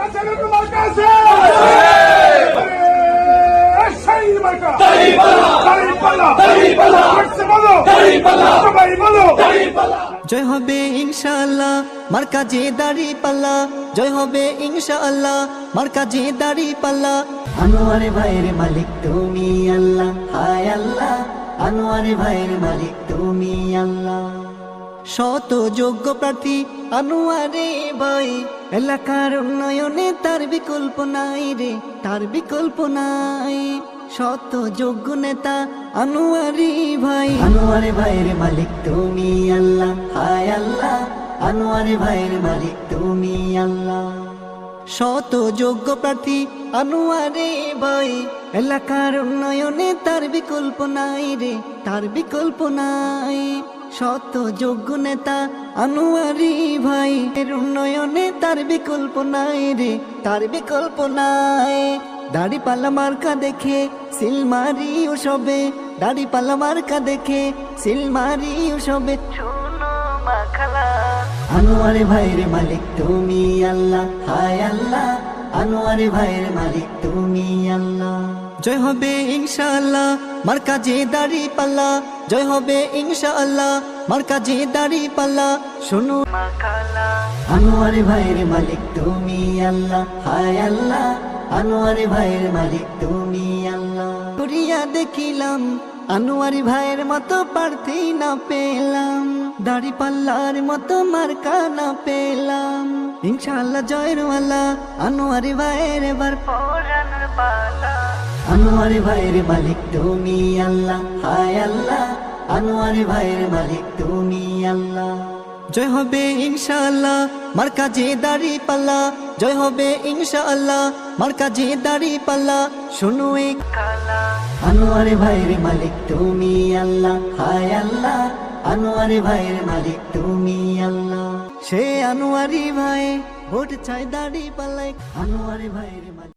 হাসানের মার্কা আছে সেই মার্কা দাঁড়িপাল্লা বলো সবাই বলো জয় হবে ইনশাআল্লাহ মার্কা যে দাড়ি পাল্লা, জয় হবে ইনশাআল্লাহ মার্কা যে দাড়ি পাল্লা। আনোয়ারে ভাইয়ের মালিক তুমি আল্লাহ, হায় আল্লাহ আনোয়ারে ভাইয়ের মালিক তুমি আল্লাহ। শত যোগ্য প্রার্থী আনোয়ারে ভাই, এলাকার উন্নয়নে তার বিকল্প নাই রে, তার বিকল্প নাই। শত যোগ্য নেতা আনোয়ারি ভাই, আনোয়ারে ভাইয়ের মালিক তুমি আল্লাহ, হায় আল্লাহ আনোয়ারে ভাইয়ের মালিক তুমি আল্লাহ। শত যোগ্য প্রার্থী আনোয়ারে ভাই, এলাকার উন্নয়নে তার বিকল্প নাই রে, তার বিকল্প নাই। শত যোগ্য নেতা আনোয়ারি ভাই, এর উন্নয়নে তার বিকল্প নাই রে, তার বিকল্প নাই। দাড়ি পাল্লা মার্কা দেখে সিলমারি ও সবে, দাড়ি পাল্লা মার্কা দেখে সিলমারি ও সবে। শোনো মাখালা আনোয়ারে ভাইয়ের মালিক তুমি আল্লাহ, হায় আল্লাহ আনোয়ারে ভাইয়ের মালিক তুমি আল্লাহ। জয় হবে ইনশাআল্লাহ মার্কা যে দাড়ি পাল্লা, জয় হবে ইনশাআল্লাহ মার্কা যে দাড়ি পাল্লা। শোনো মাখালা আনোয়ারে ভাইয়ের মালিক তুমি আল্লাহ, হায় আল্লাহ আনোয়ারে ভাইয়ের মালিক তুমি আল্লাহ। করিয়া দেখিলাম আনোয়ারি ভাইয়ের মতো প্রার্থী না পেলাম, দাড়ি পাল্লার মতো মার্কা না পেলাম। ইনশাআল্লাহ জয়ের ওয়ালা আনোয়ারি ভাইয়ের এবার পরানোর পালা। আনোয়ারি ভাইয়ের মালিক তুমি আল্লাহ, হায় আল্লাহ আনোয়ারি ভাইয়ের মালিক তুমি আল্লাহ। জয় হবে ইনশাআল্লাহ মার্কা যে দাড়ি পাল্লা, জয় হবে ইনশাআল্লাহ মার্কা যে দাড়ি পাল্লা। শোনো এক কালা আনোয়ারে ভাইয়ের মালিক তুমি আল্লাহ, হায় আল্লাহ আনোয়ারে ভাইয়ের মালিক তুমি আল্লাহ। সে আনোয়ারি ভাই ভোট চাই দাড়ি পাল্লায়, আনোয়ারে ভাইয়ের মালিক।